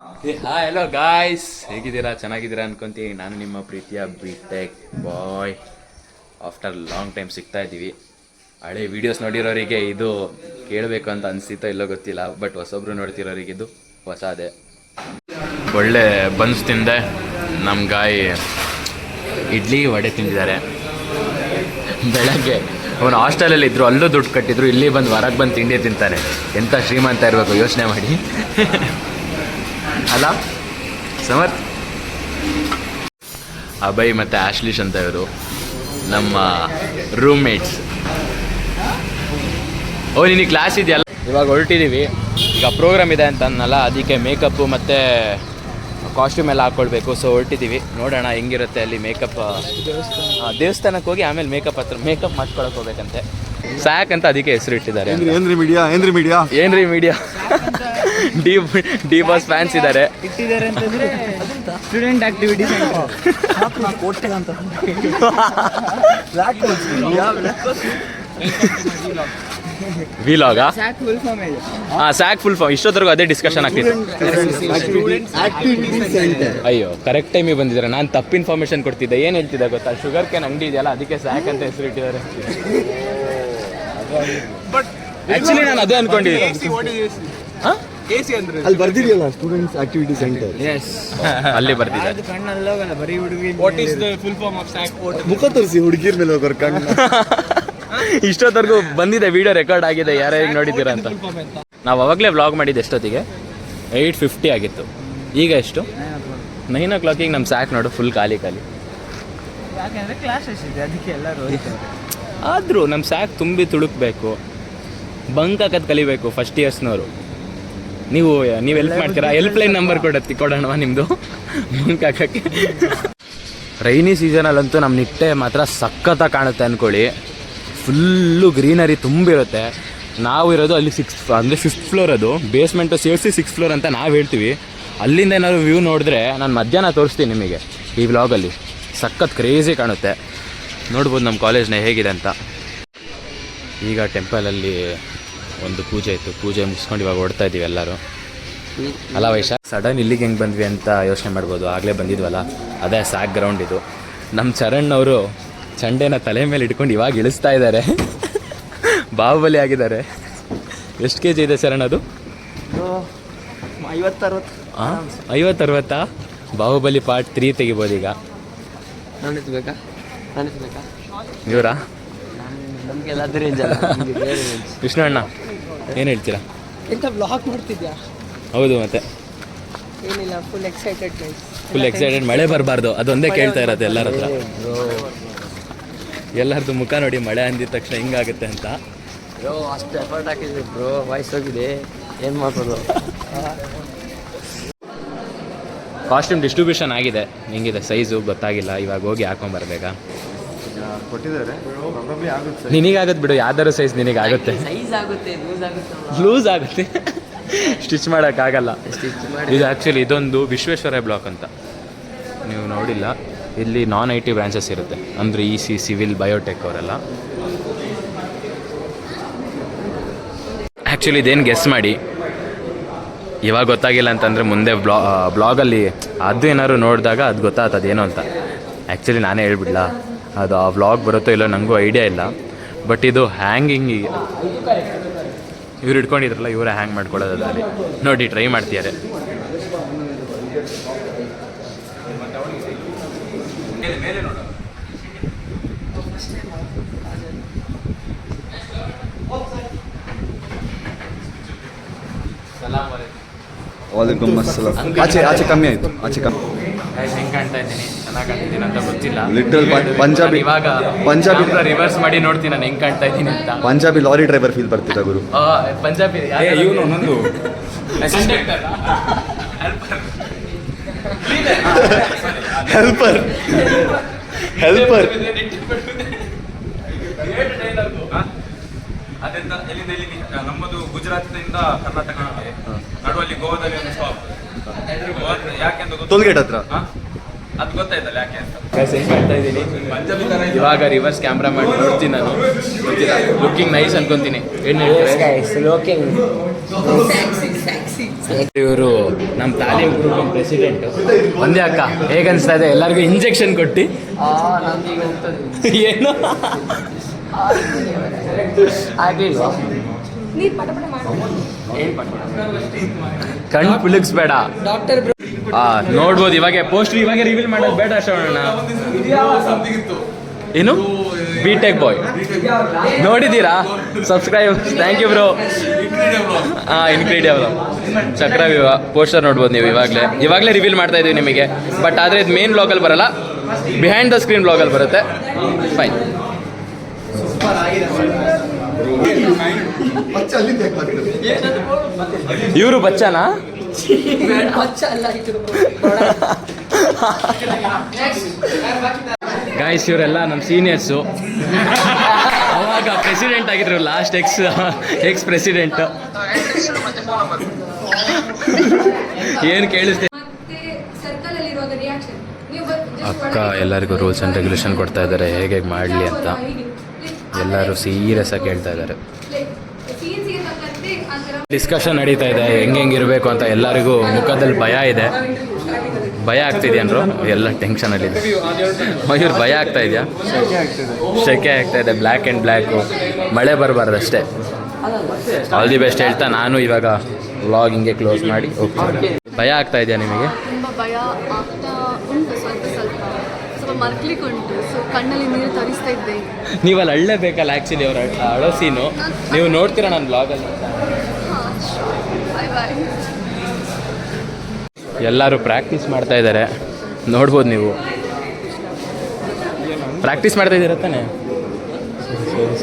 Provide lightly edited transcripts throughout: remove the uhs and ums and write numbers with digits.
Hi hello guys, ಹೇಗಿದ್ದೀರಾ? ಚೆನ್ನಾಗಿದ್ದೀರಾ ಅನ್ಕೊಂತೀನಿ. ನಾನು ನಿಮ್ಮ ಪ್ರೀತಿಯ ಬಿಟೆಕ್ ಬಾಯ್. ಆಫ್ಟರ್ ಲಾಂಗ್ ಟೈಮ್ ಸಿಗ್ತಾ ಇದ್ದೀವಿ. ಹಳೆ ವೀಡಿಯೋಸ್ ನೋಡಿರೋರಿಗೆ ಇದು ಕೇಳಬೇಕು ಅಂತ ಅನಿಸ್ತಿತ್ತೋ ಇಲ್ಲೋ ಗೊತ್ತಿಲ್ಲ, ಬಟ್ ಹೊಸೊಬ್ರು ನೋಡ್ತಿರೋರಿಗೆ ಇದು ಹೊಸದೇ. ಒಳ್ಳೆ ಬನ್ಸ್ ತಿಂದೆ. ನಮ್ಮ ಗಾಯಿ ಇಡ್ಲಿ ವಡೆ ತಿಂದಿದ್ದಾರೆ. ಬೆಳಗ್ಗೆ ಅವನು ಹಾಸ್ಟೆಲಲ್ಲಿ ಇದ್ರು, ಅಲ್ಲೂ ದುಡ್ಡು ಕಟ್ಟಿದ್ರು, ಇಲ್ಲಿ ಬಂದು ಹೊರಗೆ ಬಂದು ತಿಂಡಿ ತಿಂತಾನೆ. ಎಂಥ ಶ್ರೀಮಂತ ಇರಬೇಕು ಯೋಚನೆ ಮಾಡಿ ಅಲ್ಲ ಸಮರ್ಥ್. ಅಭಯ್ ಮತ್ತು ಆಶ್ಲಿಶ್ ಅಂತ ಇವರು ನಮ್ಮ ರೂಮ್ಮೇಟ್ಸ್. ನಿನಗೆ ಕ್ಲಾಸ್ ಇದೆಯಲ್ಲ, ಇವಾಗ ಹೊರಟಿದ್ದೀವಿ. ಈಗ ಪ್ರೋಗ್ರಾಮ್ ಇದೆ ಅಂತ ಅನ್ನಲ್ಲ, ಅದಕ್ಕೆ ಮೇಕಪ್ಪು ಮತ್ತು ಕಾಸ್ಟ್ಯೂಮ್ ಎಲ್ಲ ಹಾಕ್ಕೊಳ್ಬೇಕು. ಸೊ ಹೊರಟಿದ್ದೀವಿ, ನೋಡೋಣ ಹೆಂಗಿರುತ್ತೆ ಅಲ್ಲಿ ಮೇಕಪ್. ದೇವಸ್ಥಾನಕ್ಕೆ ಹೋಗಿ ಆಮೇಲೆ ಮೇಕಪ್ ಮಾಡ್ಕೊಳಕ್ಕೆ ಹೋಗ್ಬೇಕಂತೆ. ಸ್ಯಾಕ್ ಅಂತ ಅದಕ್ಕೆ ಹೆಸರು ಇಟ್ಟಿದ್ದಾರೆ. ಏನ್ರಿ ಮೀಡಿಯಾ ಡಿ ಬಾಸ್ ಫ್ಯಾನ್ಸ್ ಇದ್ದಾರೆ. ಸ್ಟೂಡೆಂಟ್ ಆಕ್ಟಿವಿಟಿ ವಿಲಾಗಾ? ಸ್ಯಾಕ್ ಫುಲ್ ಫಾರ್ಮ್. ಇಷ್ಟೊತ್ತರೆಗೂ ಅದೇ ಡಿಸ್ಕಷನ್ ಆಗ್ತಿತ್ತು. ಅಯ್ಯೋ, ಕರೆಕ್ಟ್ ಟೈಮಿಗೆ ಬಂದಿದ್ದಾರೆ. ನಾನು ತಪ್ಪು ಇನ್ಫಾರ್ಮೇಶನ್ ಕೊಡ್ತಿದ್ದೆ. ಏನು ಹೇಳ್ತಿದ್ದೆ ಗೊತ್ತಾ? ಶುಗರ್ ಕೇನ್ ಅಂಗಡಿ ಇದೆಯಲ್ಲ, ಅದಕ್ಕೆ ಸ್ಯಾಕ್ ಅಂತ ಹೆಸರು ಇಟ್ಟಿದ್ದಾರೆ. ಆಕ್ಚುಲಿ ನಾನು ಅದೇ ಅನ್ಕೊಂಡಿದ್ದೆ. ಅಲ್ಲಿ ಬರ್ದಿದೆಯಲ್ಲ ಸ್ಟೂಡೆಂಟ್ಸ್ ಆಕ್ಟಿವಿಟಿ ಸೆಂಟರ್. ಅಲ್ಲಿ ಬರ್ದಿದೆ. ಮುಖ ತೋರಿಸಿ ಹುಡುಗಿರ್ ಮೇಲೆ ಹೋಗೋರು ಕಣ್ಣು. ಇಷ್ಟೊತ್ತರೆಗೂ ಬಂದಿದೆ, ವಿಡಿಯೋ ರೆಕಾರ್ಡ್ ಆಗಿದೆ, ಯಾರ್ಯಾರಿಗೆ ನೋಡಿದ್ದೀರಾ ಅಂತ. ನಾವು ಅವಾಗಲೇ ವ್ಲಾಗ್ ಮಾಡಿದ್ದು ಎಷ್ಟೊತ್ತಿಗೆ? 8:50 ಆಗಿತ್ತು. ಈಗ ಎಷ್ಟು? 9 o'clock ನಮ್ಮ ಸ್ಯಾಕ್ ನೋಡು ಫುಲ್ ಖಾಲಿ. ಯಾಕೆಂದ್ರೆ ಕ್ಲಾಸಸ್ ಇದೆ, ಅದಕ್ಕೆ ಎಲ್ಲರೂ ಆದರೂ ನಮ್ಮ ಸ್ಯಾಕ್ ತುಂಬಿ ತುಳುಕ್ಬೇಕು, ಬಂಕ್ ಹಾಕೋದು ಕಲಿಬೇಕು ಫಸ್ಟ್ ಇಯರ್ಸ್ನವರು. ನೀವು ಹೆಲ್ಪ್ ಮಾಡ್ತೀರಾ? ಹೆಲ್ಪ್ಲೈನ್ ನಂಬರ್ ಕೊಡೋಣ ನಿಮ್ಮದು ಬಂಕ್ ಹಾಕೋಕ್ಕೆ. ರೈನಿ ಸೀಸನಲ್ಲಂತೂ ನಮ್ಮ ನಿಟ್ಟೆ ಮಾತ್ರ ಸಖತ್ತಾಗಿ ಕಾಣುತ್ತೆ ಅಂದ್ಕೊಳ್ಳಿ. ಫುಲ್ಲು ಗ್ರೀನರಿ ತುಂಬಿರುತ್ತೆ. ನಾವು ಇರೋದು ಅಲ್ಲಿ 5th ಫ್ಲೋರ್, ಅದು ಬೇಸ್ಮೆಂಟು ಸೇರಿಸಿ 6th ಫ್ಲೋರ್ ಅಂತ ನಾವು ಹೇಳ್ತೀವಿ. ಅಲ್ಲಿಂದ ಏನಾದ್ರು ವ್ಯೂ ನೋಡಿದ್ರೆ ನಾನು ಮಧ್ಯಾಹ್ನ ತೋರಿಸ್ತೀನಿ ನಿಮಗೆ ಈ ವ್ಲಾಗಲ್ಲಿ. ಸಖತ್ ಕ್ರೇಜಿ ಕಾಣುತ್ತೆ. ನೋಡ್ಬೋದು ನಮ್ಮ ಕಾಲೇಜ್ನ ಹೇಗಿದೆ ಅಂತ. ಈಗ ಟೆಂಪಲಲ್ಲಿ ಒಂದು ಪೂಜೆ ಇತ್ತು, ಪೂಜೆ ಮುಗಿಸ್ಕೊಂಡು ಇವಾಗ ಓಡ್ತಾ ಇದ್ದೀವಿ ಎಲ್ಲರೂ. ಅಲ್ಲ ವೈಶಾಖ್, ಸಡನ್ ಇಲ್ಲಿಗೆ ಹೆಂಗೆ ಬಂದ್ವಿ ಅಂತ ಯೋಚನೆ ಮಾಡ್ಬೋದು. ಆಗಲೇ ಬಂದಿದ್ವಲ್ಲ, ಅದೇ ಸ್ಯಾಕ್ ಗ್ರೌಂಡ್ ಇದು. ನಮ್ಮ ಚರಣ್ ಅವರು ಚಂಡೆನ ತಲೆ ಮೇಲೆ ಇಟ್ಕೊಂಡು ಇವಾಗ ಇಳಿಸ್ತಾ ಇದ್ದಾರೆ. ಬಾಹುಬಲಿ ಆಗಿದ್ದಾರೆ. ಎಷ್ಟು ಕೆ ಜಿ ಇದೆ ಚರಣ್ ಅದು? 50-60. ಬಾಹುಬಲಿ ಪಾರ್ಟ್ 3 ತೆಗಿಬೋದು ಈಗ. ಇವರಾ ವಿಷ್ಣು ಅಣ್ಣ ಏನು ಹೇಳ್ತೀರಾ? ಎಂತ ವ್ಲಾಗ್ ಮಾಡ್ತಿದ್ಯಾ? ಹೌದು, ಮತ್ತೆ ಏನಿಲ್ಲ, ಫುಲ್ ಎಕ್ಸೈಟೆಡ್. ಮಳೆ ಬರಬಾರ್ದು, ಅದೊಂದೇ ಕೇಳ್ತಾ ಇರೋದು ಎಲ್ಲರ ಹತ್ರ. ಎಲ್ಲರದ್ದು ಮುಖ ನೋಡಿ ಮಳೆ ಅಂದಿದ ತಕ್ಷಣ ಹಿಂಗಾಗುತ್ತೆ ಅಂತ. ಅಷ್ಟು ಎಫರ್ಟ್ ಹಾಕಿದ್ವಿ ಬ್ರೋ, ವಾಯ್ಸ್ ಹೋಗಿದೆ, ಏನು ಮಾಡೋದು. ಕಾಸ್ಟ್ಯೂಮ್ ಡಿಸ್ಟ್ರಿಬ್ಯೂಷನ್ ಆಗಿದೆ, ಹೆಂಗಿದೆ ಸೈಜು ಗೊತ್ತಾಗಿಲ್ಲ. ಇವಾಗ ಹೋಗಿ ಹಾಕೊಂಬರ್ಬೇಕಾ? ನಿನಗಾಗುತ್ತೆ ಬಿಡು, ಯಾವ್ದಾರು ಸೈಜ್ ನಿನಗಾಗುತ್ತೆ. ಲೂಸ್ ಆಗುತ್ತೆ, ಸ್ಟಿಚ್ ಮಾಡೋಕ್ಕಾಗಲ್ಲ. ಇದು ಆ್ಯಕ್ಚುಲಿ ಇದೊಂದು ವಿಶ್ವೇಶ್ವರಯ್ಯ ಬ್ಲಾಕ್ ಅಂತ, ನೀವು ನೋಡಿಲ್ಲ. ಇಲ್ಲಿ ನಾನ್ IT ಬ್ರಾಂಚಸ್ ಇರುತ್ತೆ, ಅಂದರೆ EC, ಸಿವಿಲ್, ಬಯೋಟೆಕ್ ಅವರೆಲ್ಲ. ಆ್ಯಕ್ಚುಲಿ ಇದೇನು ಗೆಸ್ ಮಾಡಿ. ಇವಾಗ ಗೊತ್ತಾಗಿಲ್ಲ ಅಂತಂದರೆ ಮುಂದೆ ಬ್ಲಾಗಲ್ಲಿ ಅದು ಏನಾದ್ರು ನೋಡಿದಾಗ ಅದು ಗೊತ್ತಾಗ್ತದೆ ಏನೋ ಅಂತ. ಆ್ಯಕ್ಚುಲಿ ನಾನೇ ಹೇಳ್ಬಿಡ್ಲ, ಅದು ಆ ವ್ಲಾಗ್ ಬರುತ್ತೋ ಇಲ್ಲೋ ನನಗೂ ಐಡಿಯಾ ಇಲ್ಲ. ಬಟ್ ಇದು ಹ್ಯಾಂಗಿಂಗ್ ಇವ್ರು ಇಟ್ಕೊಂಡಿದ್ರಲ್ಲ, ಇವರೇ ಹ್ಯಾಂಗ್ ಮಾಡ್ಕೊಳ್ಳೋದು ಅದರಲ್ಲಿ. ನೋಡಿ, ಟ್ರೈ ಮಾಡ್ತಿದ್ದಾರೆ. ಆಚೆ ಕಮ್ಮಿ ಆಯಿತು. ಹೆಂಗೆ ಕಾಣ್ತಾ ಇದ್ದೀನಿ, ಚೆನ್ನಾಗಿ ಕಾಣ್ತಿದ್ದೀನಿ ಅಂತ ಗೊತ್ತಿಲ್ಲ. ಲಿಟ್ರಲ್ ಪಂಜಾಬಿ ರಿವರ್ಸ್ ಮಾಡಿ ನೋಡ್ತೀನಿ ನಾನು ಹೆಂಗೆ ಕಾಣ್ತಾ ಇದ್ದೀನಿ ಅಂತ. ಪಂಜಾಬಿ ಲಾರಿ ಡ್ರೈವರ್ ಫೀಲ್ ಬರ್ತಿದ್ದ ಗುರು. ಪಂಜಾಬಿ ಹೆಲ್ಪರ್ ಅದೆಂತ ಎಲ್ಲಿಂದ ನಮ್ಮದು ಗುಜರಾತ್ನಿಂದ ಕರ್ನಾಟಕ ನಡುವಲ್ಲಿ ಗೋವಾದಲ್ಲಿ ಒಂದು ಸ್ಟಾಪ್. ಯಾಕೆಂತ ಟೋಲ್ಗೇಟ್ ಹತ್ರ ಅದು ಗೊತ್ತಾಯ್ತಲ್ಲ ಯಾಕೆ ಅಂತ. ಹೆಂಗೆ ಕಾಣ್ತಾ ಇದ್ದೀನಿ ಇವಾಗ ರಿವರ್ಸ್ ಕ್ಯಾಮ್ರಾ ಮಾಡಿ ನೋಡ್ತೀನಿ ನಾನು. ಗೊತ್ತಿಲ್ಲ, ಲುಕಿಂಗ್ ನೈಸ್ ಅನ್ಕೊಂತೀನಿ. ಏನು ಹೇಳ್ತೀರಾ? ಇವರು ನಮ್ಮ ತಾಲೀಮ್ ಗ್ರೂಪ್ ಪ್ರೆಸಿಡೆಂಟ್. ಒಂದೇ ಅಕ್ಕ, ಹೇಗನ್ಸ್ತಾ ಇದೆ ಎಲ್ಲರಿಗೂ ಇಂಜೆಕ್ಷನ್ ಕೊಟ್ಟು? ನಮ್ಗೆ ಹೋಗ್ತದೆ ಏನು ಆಗ್ಲಿಲ್ವಾ? ಕಣ್ಣು ಪುಳಗಿಸ್ಬೇಡ. ಡಾಕ್ಟರ್ ನೋಡ್ಬೋದು ಇವಾಗ ಪೋಸ್ಟರ್ ಇವಾಗ ರಿವೀಲ್ ಮಾಡೋದು ಬೇಡ ಶ್ರವಣ. ಏನು ಬಿಟೆಕ್ ಬಾಯ್ ನೋಡಿದ್ದೀರಾ? Subscribe. Thank you bro. Incredible Chakravyuha poster ನೋಡ್ಬೋದು ನೀವು. ಇವಾಗಲೇ ರಿವೀಲ್ ಮಾಡ್ತಾ ಇದ್ದೀವಿ ನಿಮಗೆ. ಬಟ್ ಆದರೆ ಇದು ಮೇನ್ ಬ್ಲಾಗಲ್ಲಿ ಬರಲ್ಲ, ಬಿಹೈಂಡ್ ದ ಸ್ಕ್ರೀನ್ ಬ್ಲಾಗಲ್ಲಿ ಬರುತ್ತೆ. ಫೈನ್. ಇವರು ಬಚ್ಚನಾ? ಗಾಯ್ಸ್ ಇವರೆಲ್ಲ ನಮ್ಮ ಸೀನಿಯರ್ಸು. ಅವಾಗ ಪ್ರೆಸಿಡೆಂಟ್ ಆಗಿದ್ರು, ಲಾಸ್ಟ್ ಎಕ್ಸ್ ಪ್ರೆಸಿಡೆಂಟ್. ಏನು ಕೇಳಿಸ್ತೆ? ಅಕ್ಕ ಎಲ್ಲರಿಗೂ ರೂಲ್ಸ್ ಆ್ಯಂಡ್ ರೆಗ್ಯುಲೇಷನ್ ಕೊಡ್ತಾ ಇದ್ದಾರೆ, ಹೇಗೆ ಮಾಡಲಿ ಅಂತ. ಎಲ್ಲರೂ ಸೀರಿಯಸ್ ಆಗಿ ಕೇಳ್ತಾ ಇದ್ದಾರೆ. ಡಿಸ್ಕಷನ್ ನಡೀತಾ ಇದೆ ಹೆಂಗಿರಬೇಕು ಅಂತ. ಎಲ್ಲರಿಗೂ ಮುಖದಲ್ಲಿ ಭಯ ಇದೆ. ಭಯ ಆಗ್ತಿದೆಯನ್ರು? ಎಲ್ಲ ಟೆನ್ಷನಲ್ಲಿದೆ. ಮಯೂರ್ ಭಯ ಆಗ್ತಾ ಇದೆಯಾ? ಶೆಕೆ ಆಗ್ತಾ ಇದೆ. ಬ್ಲ್ಯಾಕ್ ಆ್ಯಂಡ್ ಬ್ಲ್ಯಾಕು, ಮಳೆ ಬರಬಾರ್ದು ಅಷ್ಟೇ. ಆಲ್ ದಿ ಬೆಸ್ಟ್ ಹೇಳ್ತಾ ನಾನು ಇವಾಗ ವ್ಲಾಗ್ ಹಿಂಗೆ ಕ್ಲೋಸ್ ಮಾಡಿ ಹೋಗ್ತೀನಿ. ಭಯ ಆಗ್ತಾ ಇದೆಯಾ ನಿಮಗೆ? ತುಂಬ ಭಯ ಆಗ್ತಾ ಉಂಟು, ಸ್ವಲ್ಪ ಮರ್ಕ್ಲಿಕ್ಕೆ ಉಂಟು. ಸೊ ಕಣ್ಣಲ್ಲಿ ನೀರು ತರಿಸ್ತಾ ಇದ್ದೆ. ನೀವು ಅಲ್ಲಿ ಅಳ್ಳೇಬೇಕಲ್ಲ ಆ್ಯಕ್ಚುಲಿ. ಅವ್ರು ಅಳೋ ಸೀನು ನೀವು ನೋಡ್ತೀರಾ ನನ್ನ ಬ್ಲಾಗಲ್ಲಿ. ಬಾಯ್ ಬಾಯ್. ಎಲ್ಲರೂ ಪ್ರಾಕ್ಟೀಸ್ ಮಾಡ್ತಾ ಇದ್ದಾರೆ, ನೋಡ್ಬೋದು ನೀವು. ಪ್ರಾಕ್ಟೀಸ್ ಮಾಡ್ತಾ ಇದ್ದೀರ ತಾನೆ?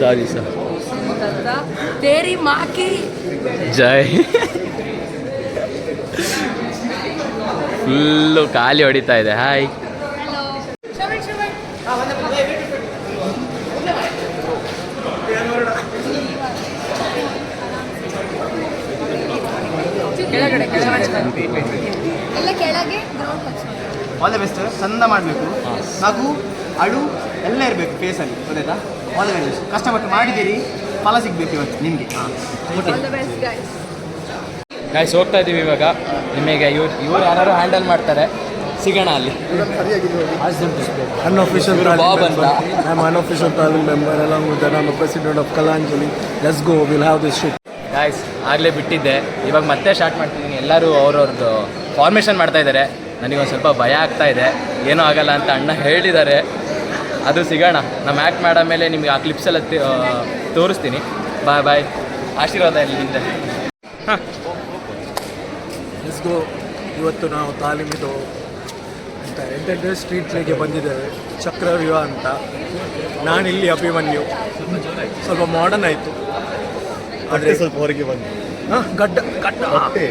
Sorry sir. ತೇರಿ ಮಾಕಿ ಜೈ. ಫುಲ್ಲು ಖಾಲಿ ಹೊಡಿತಾ ಇದೆ. ಹಾಯ್. ಎಲ್ಲ ಕೆಳಗೆ ಆಲ್ ದ ಬೆಸ್ಟ್. ಚಂದ ಮಾಡಬೇಕು, ನಗು ಅಳು ಎಲ್ಲ ಇರಬೇಕು ಫೇಸಲ್ಲಿ, ಗೊತ್ತಾಯ್ತಾ? All the best. ಕಷ್ಟಪಟ್ಟು ಮಾಡಿದ್ದೀರಿ, ಫಲ ಸಿಗಬೇಕು ಇವತ್ತು ನಿಮಗೆ. All the best guys. Guys ಹೋಗ್ತಾ ಇದ್ದೀವಿ ಇವಾಗ. ನಿಮಗೆ ಇವ್ರು ಯಾರು ಹ್ಯಾಂಡಲ್ ಮಾಡ್ತಾರೆ, ಸಿಗೋಣ ಅಲ್ಲಿ. Unofficial Bob and I'm an unofficial Talim member along with that I'm a president of Kalanjali. Let's go, we'll have this shit. Guys ಆಗಲೇ ಬಿಟ್ಟಿದ್ದೆ, ಇವಾಗ ಮತ್ತೆ ಸ್ಟಾರ್ಟ್ ಮಾಡ್ತಿದ್ದೀನಿ. ಎಲ್ಲರೂ ಅವ್ರವ್ರದ್ದು ಫಾರ್ಮೇಷನ್ ಮಾಡ್ತಾ ಇದ್ದಾರೆ. ನನಗೊಂದು ಸ್ವಲ್ಪ ಭಯ ಆಗ್ತಾ ಇದೆ, ಏನೂ ಆಗಲ್ಲ ಅಂತ ಅಣ್ಣ ಹೇಳಿದ್ದಾರೆ. ಅದು ಸಿಗೋಣ. ನಮ್ಮ ಆ್ಯಕ್ಟ್ ಮಾಡೋ ಮೇಲೆ ನಿಮಗೆ ಆ ಕ್ಲಿಪ್ಸ್ ಎಲ್ಲ ತೋರಿಸ್ತೀನಿ. ಬಾಯ್ ಬಾಯ್. ಆಶೀರ್ವಾದ ಇಲ್ಲಿಂದ. ಹಾಂ, Let's go. ಇವತ್ತು ನಾವು ತಾಲೀಮಿದು ಅಂತ ಎಂಟೆಂಟರ್ ಸ್ಟ್ರೀಟ್ಲಿಗೆ ಬಂದಿದ್ದೇವೆ, ಚಕ್ರವ್ಯೂಹ ಅಂತ. ನಾನಿಲ್ಲಿ ಅಭಿಮನ್ಯು. ಸ್ವಲ್ಪ ಮಾಡರ್ನ್ ಆಯಿತು, ಆದರೆ ಸ್ವಲ್ಪ ಹೊರಗೆ ಬಂದು ಗಡ್ಡ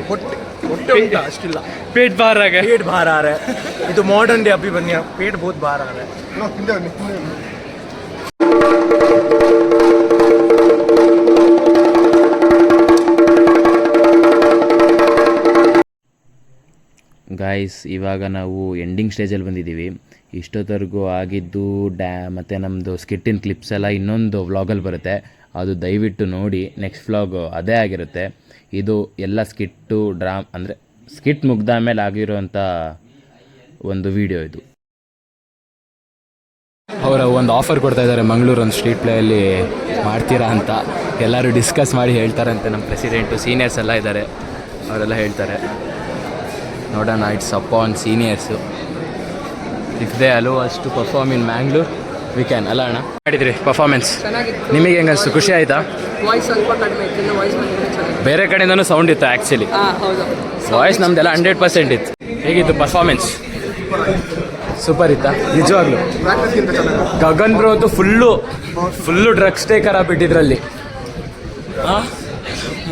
ಹೊಟ್ಟೆ ಉಂಟ ಅಷ್ಟಿಲ್ಲ. ಪೇಟ್ ಬಾರ್ ಆಗ पेट बाहर आ रहा है. ये तो मॉडर्न डे अभिमन्यु, पेट बहुत बाहर आ रहा है. ಗಾಯ್ಸ್ ಇವಾಗ ನಾವು ಎಂಡಿಂಗ್ ಸ್ಟೇಜಲ್ಲಿ ಬಂದಿದ್ದೀವಿ. ಇಷ್ಟೊತ್ತವರೆಗೂ ಆಗಿದ್ದು ಮತ್ತು ನಮ್ಮದು ಸ್ಕಿಟ್ಟಿನ ಕ್ಲಿಪ್ಸ್ ಎಲ್ಲ ಇನ್ನೊಂದು ವ್ಲಾಗಲ್ಲಿ ಬರುತ್ತೆ, ಅದು ದಯವಿಟ್ಟು ನೋಡಿ. ನೆಕ್ಸ್ಟ್ ವ್ಲಾಗ್ ಅದೇ ಆಗಿರುತ್ತೆ. ಇದು ಎಲ್ಲ ಸ್ಕಿಟ್ಟು ಅಂದರೆ ಸ್ಕಿಟ್ ಮುಗ್ದ ಮೇಲೆ ಆಗಿರೋಂಥ ಒಂದು ವಿಡಿಯೋ ಇದು. ಅವರ ಒಂದು ಆಫರ್ ಕೊಡ್ತಾ ಇದ್ದಾರೆ, ಮಂಗಳೂರು ಒಂದು ಸ್ಟ್ರೀಟ್ ಪ್ಲೇಯಲ್ಲಿ ಮಾಡ್ತೀರಾ ಅಂತ. ಎಲ್ಲರೂ ಡಿಸ್ಕಸ್ ಮಾಡಿ ಹೇಳ್ತಾರಂತೆ. ನಮ್ಮ ಪ್ರೆಸಿಡೆಂಟು, ಸೀನಿಯರ್ಸ್ ಎಲ್ಲ ಇದ್ದಾರೆ, ಅವರೆಲ್ಲ ಹೇಳ್ತಾರೆ. ನೋಡೋಣ, it's upon seniors. If they allow us to perform in Mangalore we can. ಅಲ್ಲ ಅಣ್ಣ, ಮಾಡಿದ್ರಿ ಪರ್ಫಾರ್ಮೆನ್ಸ್? ನಿಮಗೆ ಹೆಂಗೆ ಅನಿಸ್ತು? ಖುಷಿ ಆಯಿತಾ? ವಾಯ್ಸ್ ಸ್ವಲ್ಪ ಕಡಿಮೆ ಇತ್ತು, ವಾಯ್ಸ್ ಬಂದಿದೆ. ಬೇರೆ ಕಡೆಯಿಂದನೂ ಸೌಂಡ್ ಇತ್ತು ಆ್ಯಕ್ಚುಲಿ. ಹೌದು, ವಾಯ್ಸ್ ನಮ್ದೆಲ್ಲ 100% ಇತ್ತು. ಹೇಗಿತ್ತು ಪರ್ಫಾರ್ಮೆನ್ಸ್? ಸೂಪರ್ ಇತ್ತಾ? ನಿಜವಾಗ್ಲು ಗಗನ್ ಬ್ರೋ ಅಂತೂ ಫುಲ್ಲು ಡ್ರಗ್ಸ್ ಟೇಕರ್ ಆಗ್ಬಿಟ್ಟಿದ್ರಲ್ಲಿ.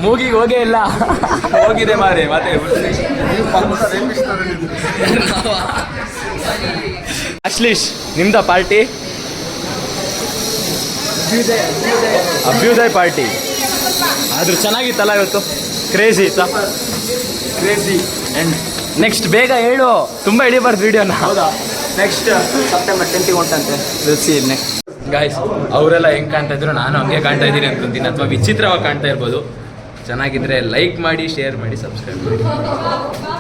ಮೂಗಿಗೆ ಹೋಗೇ ಇಲ್ಲ, ಹೋಗಿದೆ ಮಾರೆ. ಮತ್ತೆ ಅಶ್ಲೀಶ್, ನಿಮ್ದ ಪಾರ್ಟಿ? ಅಭ್ಯುದಯ್ ಪಾರ್ಟಿ ಆದರೂ ಚೆನ್ನಾಗಿತ್ತಲ್ಲ ಇವತ್ತು? ಕ್ರೇಜಿ ಇತ್ತಾ? ಕ್ರೇಜಿ. ಆ್ಯಂಡ್ ನೆಕ್ಸ್ಟ್ ಬೇಗ ಹೇಳು, ತುಂಬ ಹಿಡಿಬಾರ್ದು ವೀಡಿಯೋನ. ಹೌದಾ? ನೆಕ್ಸ್ಟ್ ಸೆಪ್ಟೆಂಬರ್ 10ಗೆ ಹೊಂಟಂತೆ. ಗಾಯ್ಸ್ ಅವರೆಲ್ಲ ಹೆಂಗೆ ಕಾಣ್ತಾ ಇದ್ರು ನಾನು ಹಂಗೆ ಕಾಣ್ತಾ ಇದ್ದೀನಿ ಅನ್ಕೊಂತೀನಿ, ಅಥವಾ ವಿಚಿತ್ರವಾಗಿ ಕಾಣ್ತಾ ಇರ್ಬೋದು. ಚೆನ್ನಾಗಿದ್ರೆ ಲೈಕ್ ಮಾಡಿ, ಶೇರ್ ಮಾಡಿ, ಸಬ್ಸ್ಕ್ರೈಬ್ ಮಾಡಿ.